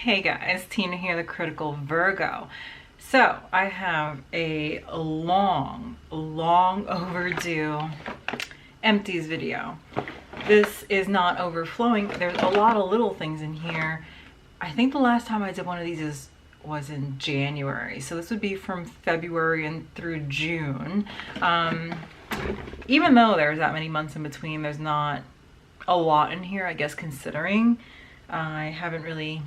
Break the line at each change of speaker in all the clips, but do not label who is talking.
Hey guys, Tina here, the Critical Virgo. So I have a long overdue empties video. This is not overflowing. There's a lot of little things in here. I think the last time I did one of these was in January. So this would be from February and through June. Even though there's that many months in between, there's not a lot in here, I guess, considering I haven't really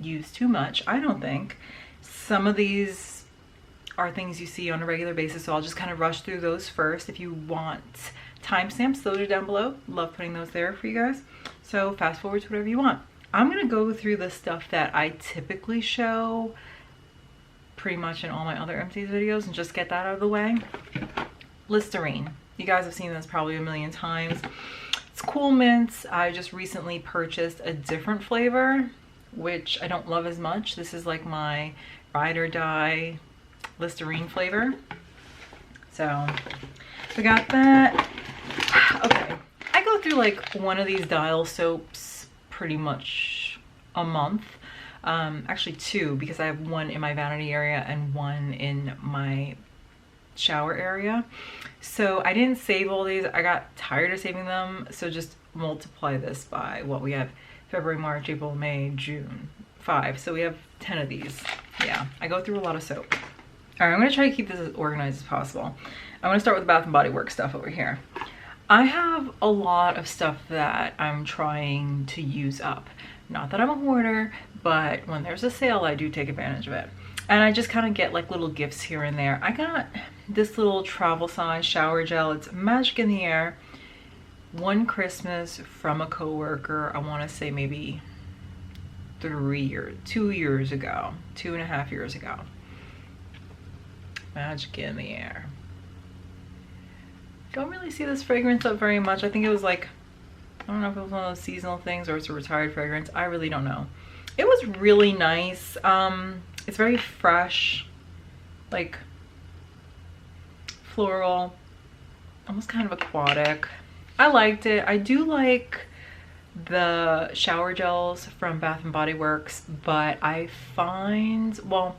used too much, I don't think. Some of these are things you see on a regular basis, so I'll just kind of rush through those first. If you want timestamps, those are down below. Love putting those there for you guys. So fast forward to whatever you want. I'm gonna go through the stuff that I typically show pretty much in all my other empties videos and just get that out of the way. Listerine. You guys have seen this probably a million times. It's cool mints. I just recently purchased a different flavor, which I don't love as much. This is like my ride or die Listerine flavor. So we got that. Okay, I go through like one of these dial soaps pretty much a month. Actually two, because I have one in my vanity area and one in my shower area. So I didn't save all these. I got tired of saving them, so just multiply this by what we have: February, March, April, May, June, 5. So we have 10 of these. Yeah, I go through a lot of soap. All right, I'm gonna try to keep this as organized as possible. I'm gonna start with the Bath & Body Works stuff over here. I have a lot of stuff that I'm trying to use up. Not that I'm a hoarder, but when there's a sale, I do take advantage of it. And I just kind of get like little gifts here and there. I got this little travel size shower gel. It's magic in the air. One Christmas from a coworker, I want to say maybe 2 years ago, 2.5 years ago. Magic in the air. Don't really see this fragrance up very much. I think it was like, I don't know if it was one of those seasonal things or it's a retired fragrance. I really don't know. It was really nice. It's very fresh, like floral, almost kind of aquatic. I liked it. I do like the shower gels from Bath & Body Works, but I find, well,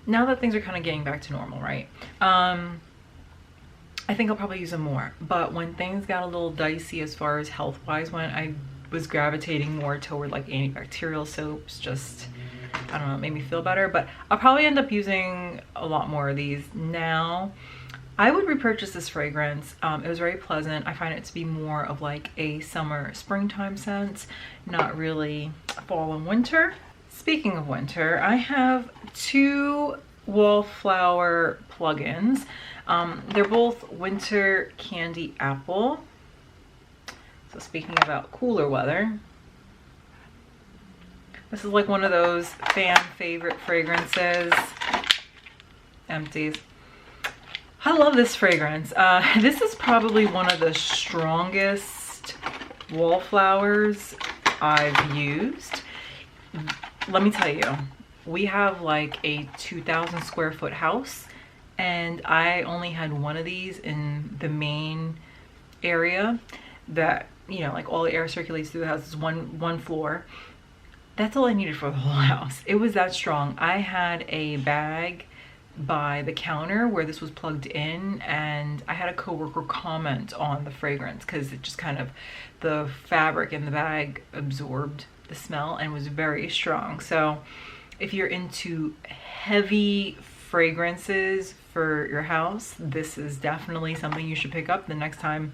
now that things are kind of getting back to normal, right? I think I'll probably use them more. But when things got a little dicey as far as health-wise went, I was gravitating more toward like antibacterial soaps. Just, I don't know, it made me feel better. But I'll probably end up using a lot more of these now. I would repurchase this fragrance. It was very pleasant. I find it to be more of like a summer, springtime scent, not really fall and winter. Speaking of winter, I have 2 Wallflower plugins. They're both Winter Candy Apple. So speaking about cooler weather, this is like one of those fan favorite fragrances. Empties. I love this fragrance. This is probably one of the strongest Wallflowers I've used. Let me tell you, we have like a 2,000 square foot house, and I only had one of these in the main area that, you know, like all the air circulates through the house. Is one floor. That's all I needed for the whole house. It was that strong. I had a bag by the counter where this was plugged in, and I had a coworker comment on the fragrance because it just kind of, the fabric in the bag absorbed the smell and was very strong. So if you're into heavy fragrances for your house, this is definitely something you should pick up the next time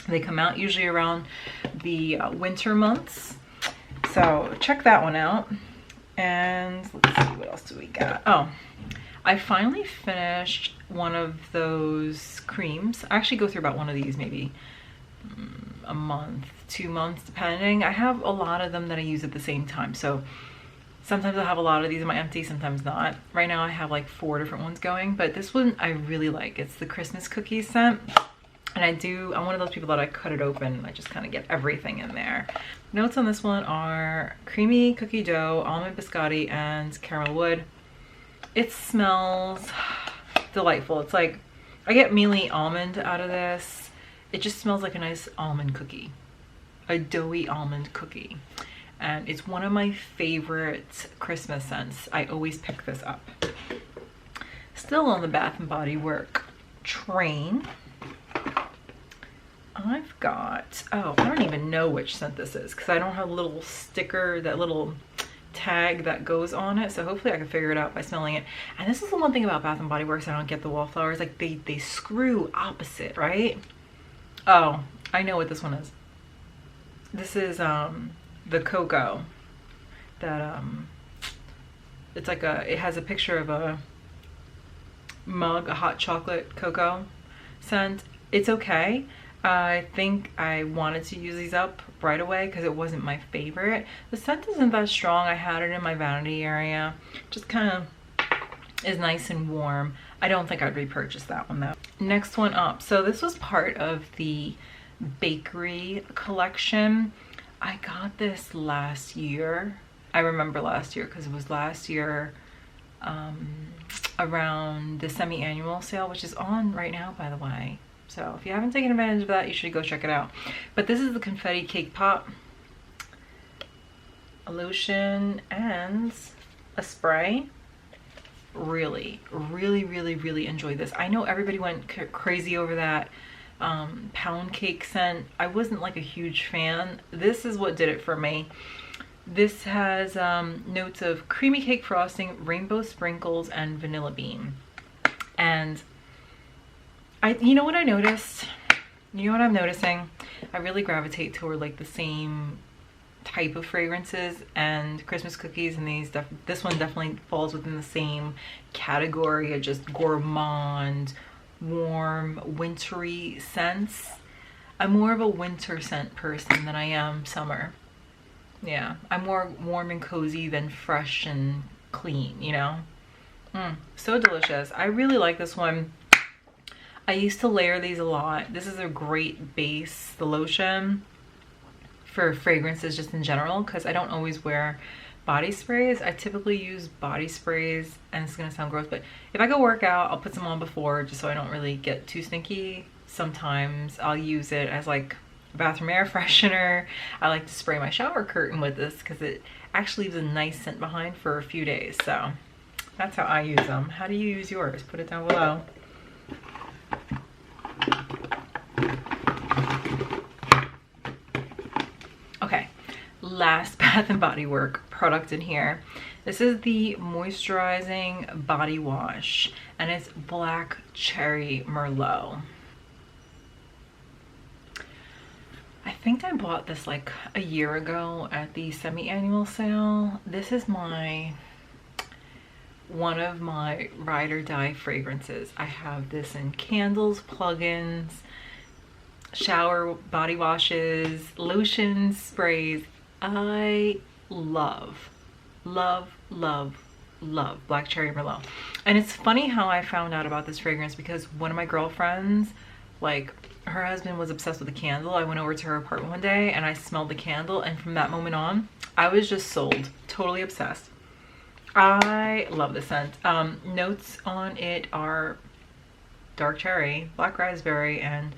they come out, usually around the winter months. So check that one out. And let's see, what else do we got? Oh, I finally finished one of those creams. I actually go through about one of these maybe a month, 2 months, depending. I have a lot of them that I use at the same time. So sometimes I'll have a lot of these in my empty, sometimes not. Right now I have like 4 different ones going, but this one I really like. It's the Christmas cookie scent. And I'm one of those people that I cut it open and I just kind of get everything in there. Notes on this one are creamy cookie dough, almond biscotti, and caramel wood. It smells delightful. It's like, I get mainly almond out of this. It just smells like a nice almond cookie, a doughy almond cookie. and it's one of my favorite Christmas scents. I always pick this up. Still on the Bath & Body Works train, I've got, oh, I don't even know which scent this is because I don't have a little sticker, that little tag that goes on it, so hopefully I can figure it out by smelling it. And this is the one thing about Bath & Body Works I don't get, the Wallflowers, like they screw opposite, right? Oh, I know what this one is. This is the Coco, that it's like it has a picture of a mug, a hot chocolate cocoa scent. It's okay. I think I wanted to use these up right away because it wasn't my favorite. The scent isn't that strong. I had it in my vanity area. Just kind of is nice and warm. I don't think I'd repurchase that one though. Next one up. So this was part of the bakery collection. I got this last year. I remember last year because it was last year around the semi-annual sale, which is on right now, by the way. So if you haven't taken advantage of that, you should go check it out. But this is the confetti cake pop, a lotion, and a spray. Really enjoyed this. I know everybody went crazy over that pound cake scent. I wasn't like a huge fan. This is what did it for me. This has notes of creamy cake frosting, rainbow sprinkles, and vanilla bean. And you know what I noticed? You know what I'm noticing? I really gravitate toward like the same type of fragrances, and Christmas cookies and this one definitely falls within the same category of just gourmand, warm, wintry scents. I'm more of a winter scent person than I am summer. Yeah, I'm more warm and cozy than fresh and clean, you know? So delicious. I really like this one. I used to layer these a lot. This is a great base, the lotion, for fragrances just in general, because I don't always wear body sprays. I typically use body sprays, and it's gonna sound gross, but if I go work out, I'll put some on before just so I don't really get too stinky. Sometimes I'll use it as like a bathroom air freshener. I like to spray my shower curtain with this because it actually leaves a nice scent behind for a few days. So that's how I use them. How do you use yours? Put it down below. Okay, last Bath & Body Works product in here. This is the moisturizing body wash, and it's Black Cherry Merlot. I think I bought this like a year ago at the semi-annual sale. This is one of my ride or die fragrances. I have this in candles, plugins, shower body washes, lotions, sprays. I love Black Cherry Merlot. And it's funny how I found out about this fragrance because one of my girlfriends, like, her husband was obsessed with the candle. I went over to her apartment one day and I smelled the candle, and from that moment on I was just sold, totally obsessed. I love the scent. Notes on it are dark cherry, black raspberry, and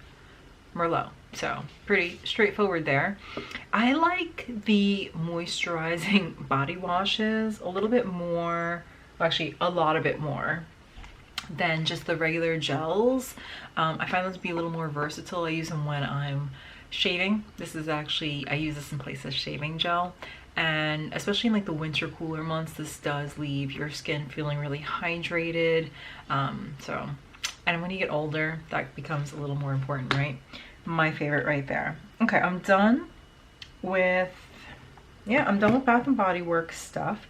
Merlot. So pretty straightforward there. I like the moisturizing body washes a little bit more, well, actually a lot of it more than just the regular gels. I find them to be a little more versatile. I use them when I'm shaving. This is actually, I use this in place of shaving gel. And especially in like the winter cooler months, this does leave your skin feeling really hydrated. And when you get older, that becomes a little more important, right? My favorite right there. Okay, I'm done with Bath & Body Works stuff.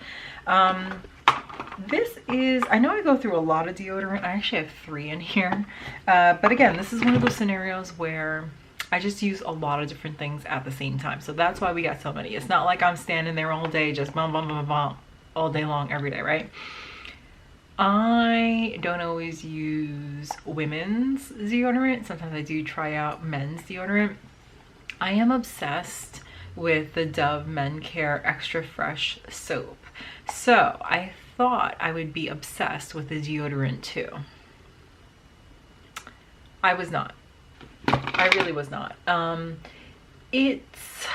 This is, I know I go through a lot of deodorant. I actually have 3 in here. But again, this is one of those scenarios where I just use a lot of different things at the same time. So that's why we got so many. It's not like I'm standing there all day just bum, bum, bum, bum, all day long, every day, right? I don't always use women's deodorant. Sometimes I do try out men's deodorant. I am obsessed with the Dove Men Care Extra Fresh soap. So I thought I would be obsessed with the deodorant too. I was not. I really was not. It's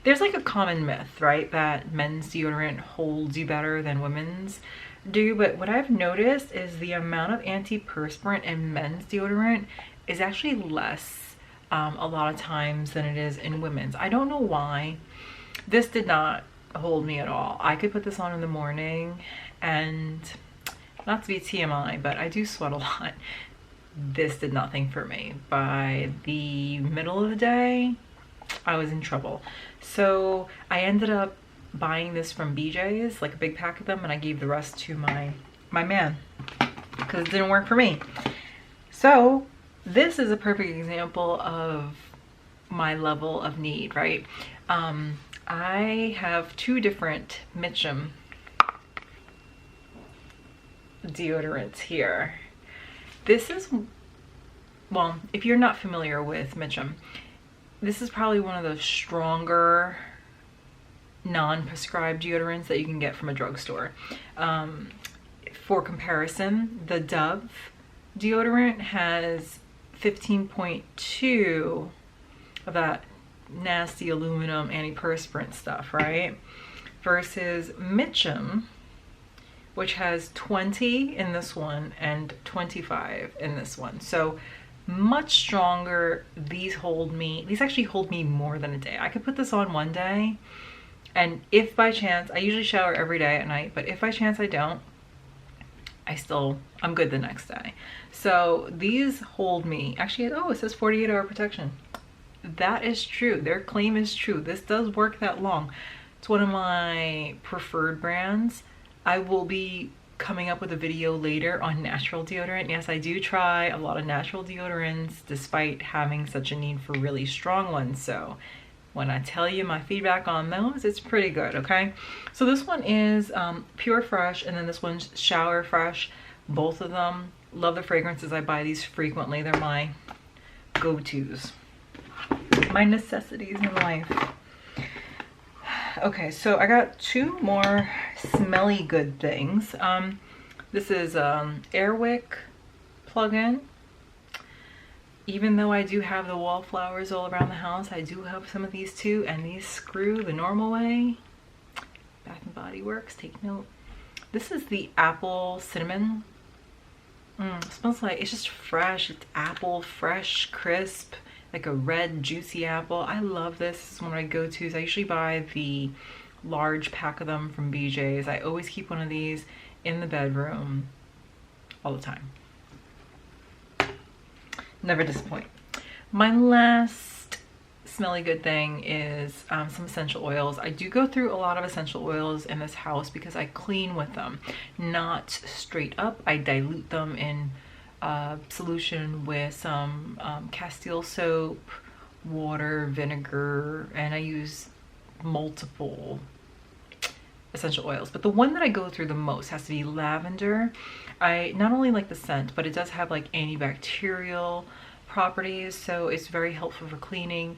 There's like a common myth, right, that men's deodorant holds you better than women's do, but what I've noticed is the amount of antiperspirant in men's deodorant is actually less a lot of times than it is in women's. I don't know why. This did not hold me at all. I could put this on in the morning, and not to be TMI, but I do sweat a lot. This did nothing for me. By the middle of the day, I was in trouble. So I ended up buying this from BJ's, like a big pack of them, and I gave the rest to my man because it didn't work for me. So this is a perfect example of my level of need, right? I have two different Mitchum deodorants here. This is, well, if you're not familiar with Mitchum, this is probably one of the stronger non-prescribed deodorants that you can get from a drugstore. For comparison, the Dove deodorant has 15.2 of that nasty aluminum antiperspirant stuff, right? Versus Mitchum, which has 20 in this one and 25 in this one. So much stronger. These actually hold me more than a day. I could put this on one day, and if by chance, I usually shower every day at night, but if by chance I don't, I'm good the next day. So these hold me. Actually, oh, it says 48-hour protection. That is true. Their claim is true. This does work that long. It's one of my preferred brands. I will be coming up with a video later on natural deodorant. Yes, I do try a lot of natural deodorants despite having such a need for really strong ones. So when I tell you my feedback on those, it's pretty good, okay? So this one is Pure Fresh, and then this one's Shower Fresh. Both of them, love the fragrances. I buy these frequently. They're my go-tos, my necessities in life. Okay, so I got two more smelly good things. This is Airwick plug-in. Even though I do have the Wallflowers all around the house, I do have some of these too, and these screw the normal way. Bath and Body Works, take note. This is the apple cinnamon. It smells like, it's just fresh. It's apple, fresh, crisp, like a red juicy apple. I love this. This is one of my go-tos. I usually buy the large pack of them from BJ's. I always keep one of these in the bedroom all the time. Never disappoint. My last smelly good thing is some essential oils. I do go through a lot of essential oils in this house because I clean with them, not straight up. I dilute them in solution with some Castile soap, water, vinegar, and I use multiple essential oils. But the one that I go through the most has to be lavender. I not only like the scent, but it does have like antibacterial properties, so it's very helpful for cleaning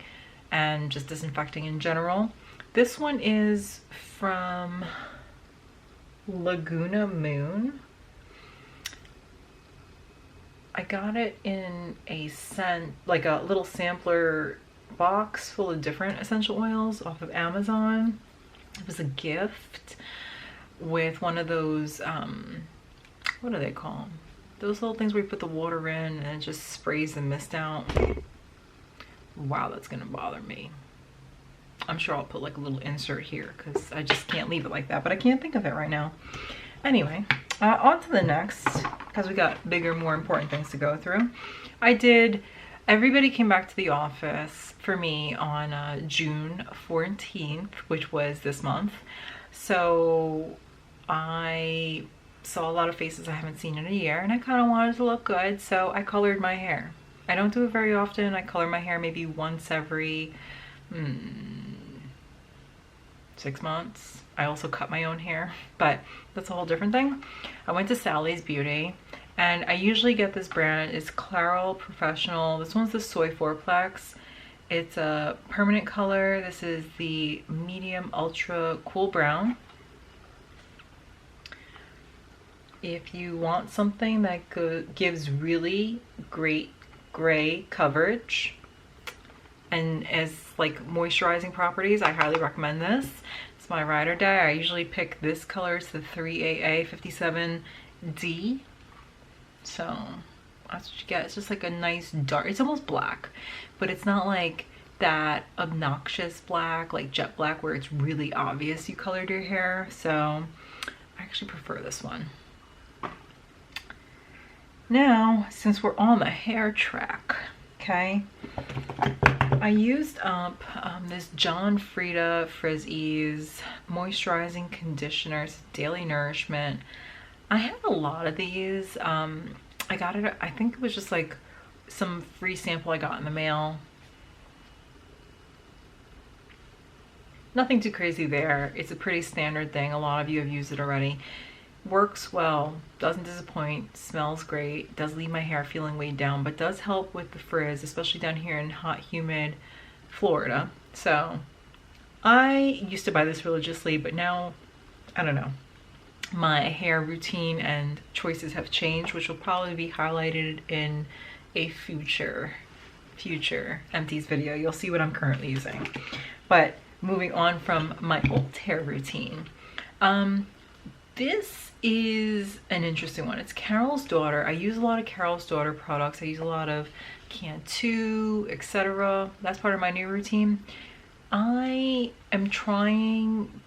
and just disinfecting in general. This one is from Laguna Moon. I got it in a scent, like a little sampler box full of different essential oils off of Amazon. It was a gift with one of those, what do they call them? Those little things where you put the water in and it just sprays the mist out. Wow, that's gonna bother me. I'm sure I'll put like a little insert here because I just can't leave it like that, but I can't think of it right now. Anyway, on to the next, because we got bigger, more important things to go through. Everybody came back to the office for me on June 14th, which was this month. So I saw a lot of faces I haven't seen in a year, and I kind of wanted to look good, so I colored my hair. I don't do it very often. I color my hair maybe once every 6 months. I also cut my own hair, but that's a whole different thing. I went to Sally's Beauty, and I usually get this brand. It's Clairol Professional. This one's the Soy 4-Plex. It's a permanent color. This is the medium ultra cool brown. If you want something that gives really great gray coverage, and as like moisturizing properties, I highly recommend this. It's my ride or die. I usually pick this color. It's the 3AA57D. So that's what you get. It's just like a nice dark, it's almost black, but it's not like that obnoxious black, like jet black, where it's really obvious you colored your hair. So I actually prefer this one. Now, since we're on the hair track, okay, I used up this John Frieda Frizz moisturizing conditioners, Daily Nourishment. I have a lot of these. I got it, I think it was just like some free sample I got in the mail. Nothing too crazy there. It's a pretty standard thing. A lot of you have used it already. Works well, doesn't disappoint, smells great, does leave my hair feeling weighed down, but does help with the frizz, especially down here in hot, humid Florida. So I used to buy this religiously, but now, I don't know. My hair routine and choices have changed, which will probably be highlighted in a future empties video. You'll see what I'm currently using. But moving on from my old hair routine, this is an interesting one. It's Carol's Daughter. I use a lot of Carol's Daughter products. I use a lot of Cantu, etc. That's part of my new routine. I'm trying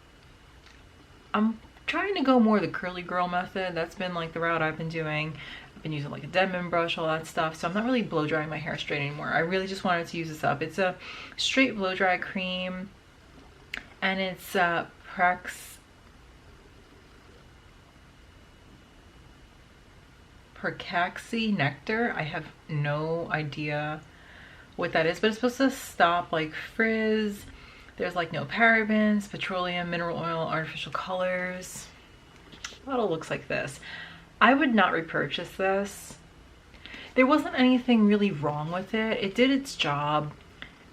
to go more the curly girl method. That's been like the route I've been doing. I've been using like a Denman brush, all that stuff. So I'm not really blow drying my hair straight anymore. I really just wanted to use this up. It's a straight blow dry cream, and it's Pracaxi Nectar. I have no idea what that is, but it's supposed to stop like frizz. There's like no parabens, petroleum, mineral oil, artificial colors. Bottle looks like this. I would not repurchase this. There wasn't anything really wrong with it. It did its job.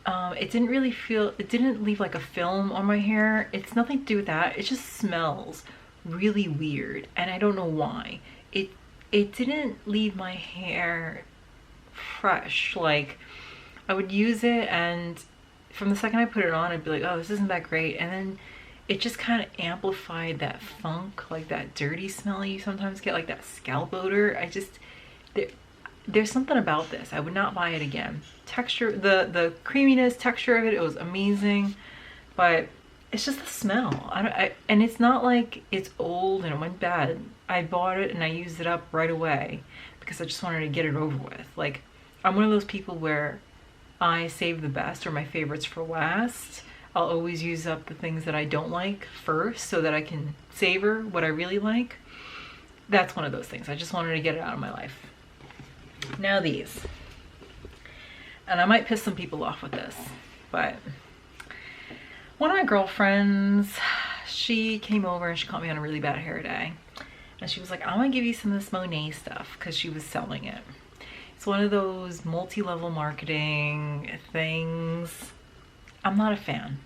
It didn't leave like a film on my hair. It's nothing to do with that. It just smells really weird, and I don't know why. It didn't leave my hair fresh. Like, I would use it, and from the second I put it on, I'd be like, oh, this isn't that great. And then it just kind of amplified that funk, like that dirty smell you sometimes get, like that scalp odor. There's something about this. I would not buy it again. Texture, the creaminess, texture of it, it was amazing, but it's just the smell. And it's not like it's old and it went bad. I bought it and I used it up right away because I just wanted to get it over with. Like, I'm one of those people where I save the best or my favorites for last. I'll always use up the things that I don't like first so that I can savor what I really like. That's one of those things. I just wanted to get it out of my life. Now these. And I might piss some people off with this, but one of my girlfriends, she came over and she caught me on a really bad hair day. And she was like, I'm gonna give you some of this Monet stuff, because she was selling it. It's one of those multi-level marketing things. I'm not a fan.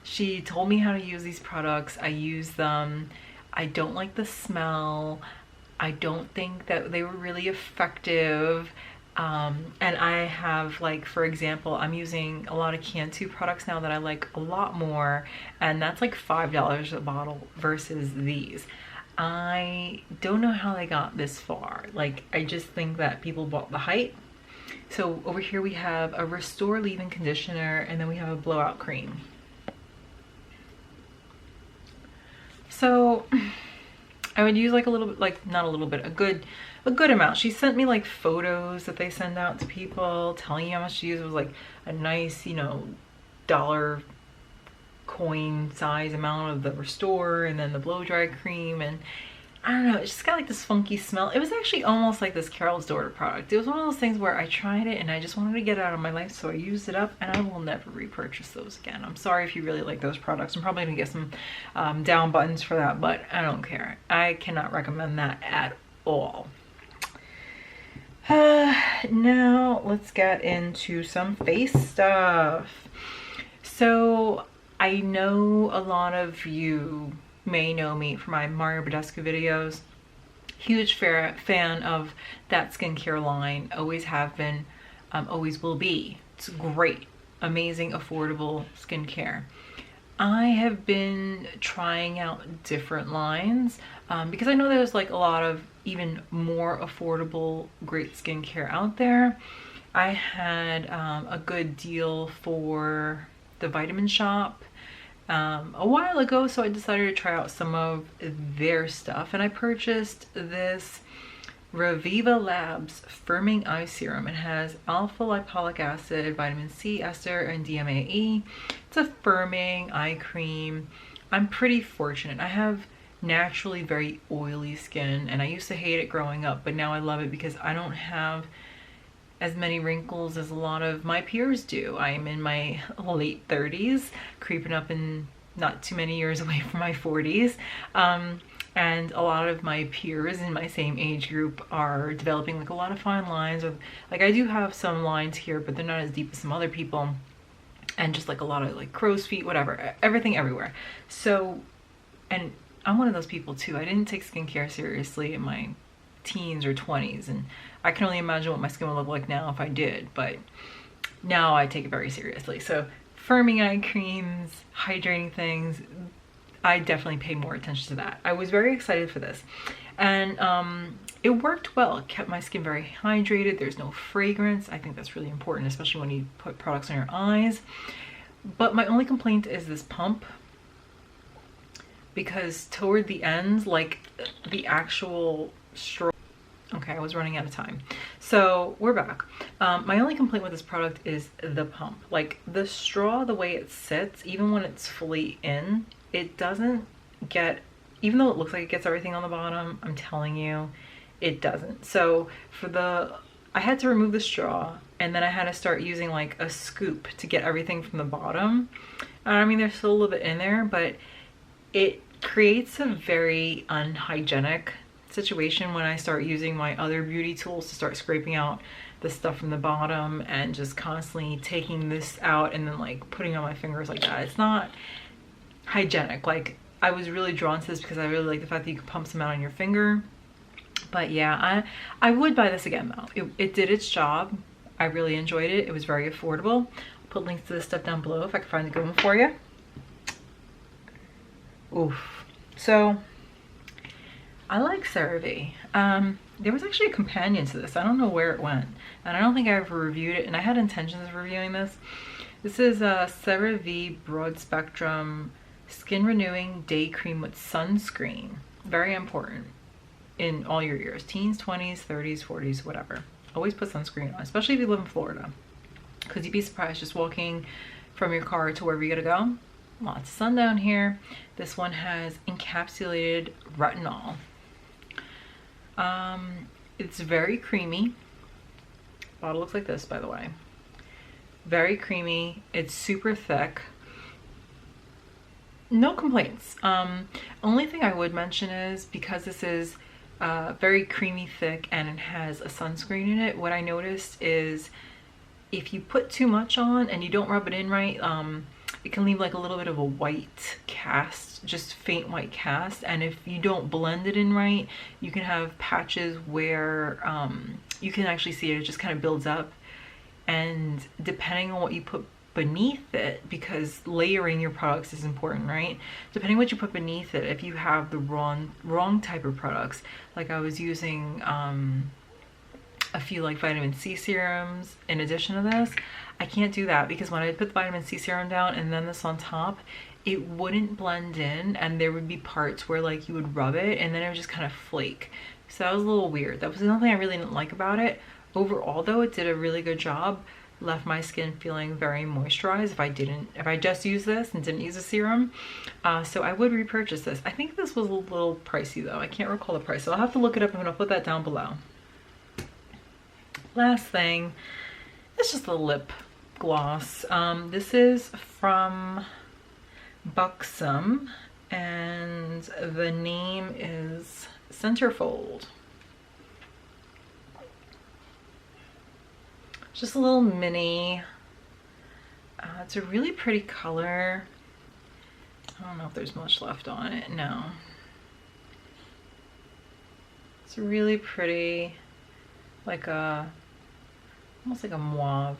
She told me how to use these products. I use them. I don't like the smell. I don't think that they were really effective. And I have, like, for example, I'm using a lot of Cantu products now that I like a lot more, and that's like $5 a bottle versus these. I don't know how they got this far. Like, I just think that people bought the hype. So over here we have a Restore Leave-In Conditioner, and then we have a Blowout Cream. So I would use like a little bit, like not a little bit, a good amount. She sent me like photos that they send out to people telling you how much to use. It was like a nice, you know, dollar coin size amount of the Restore and then the blow dry cream, and I don't know, it just got like this funky smell. It was actually almost like this Carol's Daughter product. It was one of those things where I tried it and I just wanted to get it out of my life, so I used it up, and I will never repurchase those again. I'm sorry if you really like those products. I'm probably gonna get some down buttons for that, but I don't care. I cannot recommend that at all. Now let's get into some face stuff. So I know a lot of you may know me from my Mario Badescu videos. Huge fan of that skincare line. Always have been, always will be. It's great. amazing, affordable skincare. I have been trying out different lines because I know there's like a lot of even more affordable, great skincare out there. I had a good deal for the Vitamin Shop a while ago, so I decided to try out some of their stuff, and I purchased this Reviva Labs Firming Eye Serum. It has alpha lipoic acid, vitamin C, ester, and DMAE. It's a firming eye cream. I'm pretty fortunate. I have naturally very oily skin, and I used to hate it growing up, but now I love it because I don't have as many wrinkles as a lot of my peers do. I am in my late 30s, creeping up in not too many years away from my 40s. And a lot of my peers in my same age group are developing like a lot of fine lines, or like I do have some lines here, but they're not as deep as some other people, and just like a lot of like crow's feet, whatever, everything everywhere. So, and I'm one of those people too. I didn't take skincare seriously in my teens or 20s, and I can only imagine what my skin would look like now if I did, but now I take it very seriously. So firming eye creams, hydrating things, I definitely pay more attention to that. I was very excited for this, and it worked well. It kept my skin very hydrated. There's no fragrance. I think that's really important, especially when you put products on your eyes. But my only complaint is this pump, because toward the ends, like the actual straw. Okay, I was running out of time. So we're back. My only complaint with this product is the pump. Like the straw, the way it sits, even when it's fully in, it doesn't get, even though it looks like it gets everything on the bottom, I'm telling you, it doesn't. So I had to remove the straw, and then I had to start using like a scoop to get everything from the bottom. I mean, there's still a little bit in there, but it creates a very unhygienic situation when I start using my other beauty tools to start scraping out the stuff from the bottom and just constantly taking this out and then like putting on my fingers like that. It's not hygienic. Like I was really drawn to this because I really like the fact that you can pump some out on your finger. But yeah, I would buy this again though. It did its job. I really enjoyed it. It was very affordable. I'll put links to this stuff down below if I can find a good one for you. Oof. So I like CeraVe. There was actually a companion to this. I don't know where it went, and I don't think I ever reviewed it, and I had intentions of reviewing this. This is a CeraVe Broad Spectrum Skin Renewing Day Cream with Sunscreen. Very important in all your years. Teens, 20s, 30s, 40s, whatever. Always put sunscreen on, especially if you live in Florida, because you'd be surprised just walking from your car to wherever you gotta go. Lots of sun down here. This one has encapsulated retinol. It's very creamy. Bottle looks like this, by the way. Very creamy. It's super thick. No complaints. Only thing I would mention is, because this is very creamy, thick, and it has a sunscreen in it, what I noticed is if you put too much on and you don't rub it in right, it can leave like a little bit of a white cast, just faint white cast. And if you don't blend it in right, you can have patches where you can actually see it just kind of builds up. And depending on what you put beneath it, because layering your products is important, right? Depending what you put beneath it, if you have the wrong type of products, like I was using a few like vitamin C serums in addition to this, I can't do that, because when I put the vitamin C serum down and then this on top, it wouldn't blend in, and there would be parts where like you would rub it and then it would just kind of flake. So that was a little weird. That was the only thing I really didn't like about it. Overall though, it did a really good job. Left my skin feeling very moisturized if I just used this and didn't use a serum. So I would repurchase this. I think this was a little pricey though. I can't recall the price, so I'll have to look it up and I'll put that down below. Last thing, it's just a lip gloss. This is from Buxom, and the name is Centerfold. Just a little mini. It's a really pretty color. I don't know if there's much left on it. No. It's really pretty, like almost like a mauve.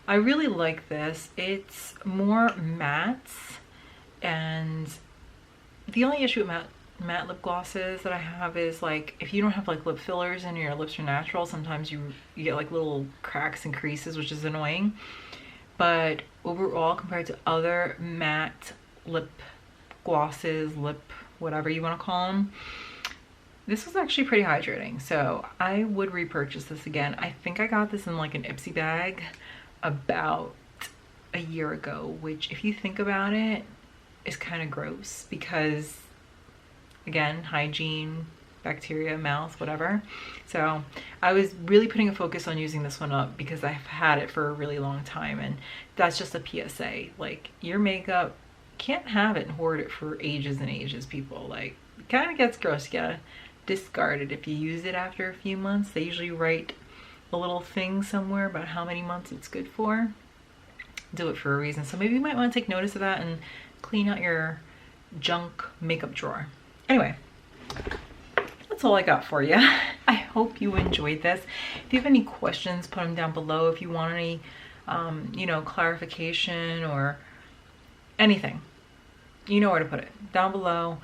I really like this. It's more mattes, and the only issue with matte lip glosses that I have is like if you don't have like lip fillers and your lips are natural, sometimes you get like little cracks and creases, which is annoying. But overall, compared to other matte lip glosses, lip whatever you want to call them, this was actually pretty hydrating, so I would repurchase this again. I think I got this in like an Ipsy bag about a year ago, which if you think about it is kind of gross because, again, hygiene, bacteria, mouth, whatever. So I was really putting a focus on using this one up because I've had it for a really long time, and that's just a PSA. Like, your makeup, can't have it and hoard it for ages and ages, people. Like, it kind of gets gross. You gotta discard it if you use it after a few months. They usually write a little thing somewhere about how many months it's good for. Do it for a reason. So maybe you might want to take notice of that and clean out your junk makeup drawer. Anyway, that's all I got for you. I hope you enjoyed this. If you have any questions, put them down below. If you want any you know, clarification or anything, you know where to put it, down below.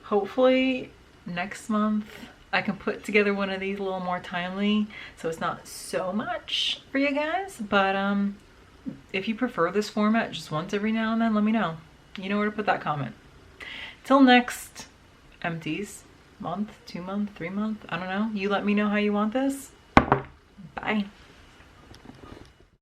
Hopefully next month I can put together one of these a little more timely, so it's not so much for you guys. But if you prefer this format just once every now and then, let me know. You know where to put that comment. Till next empties, month, 2 month, 3 month, I don't know. You let me know how you want this. Bye.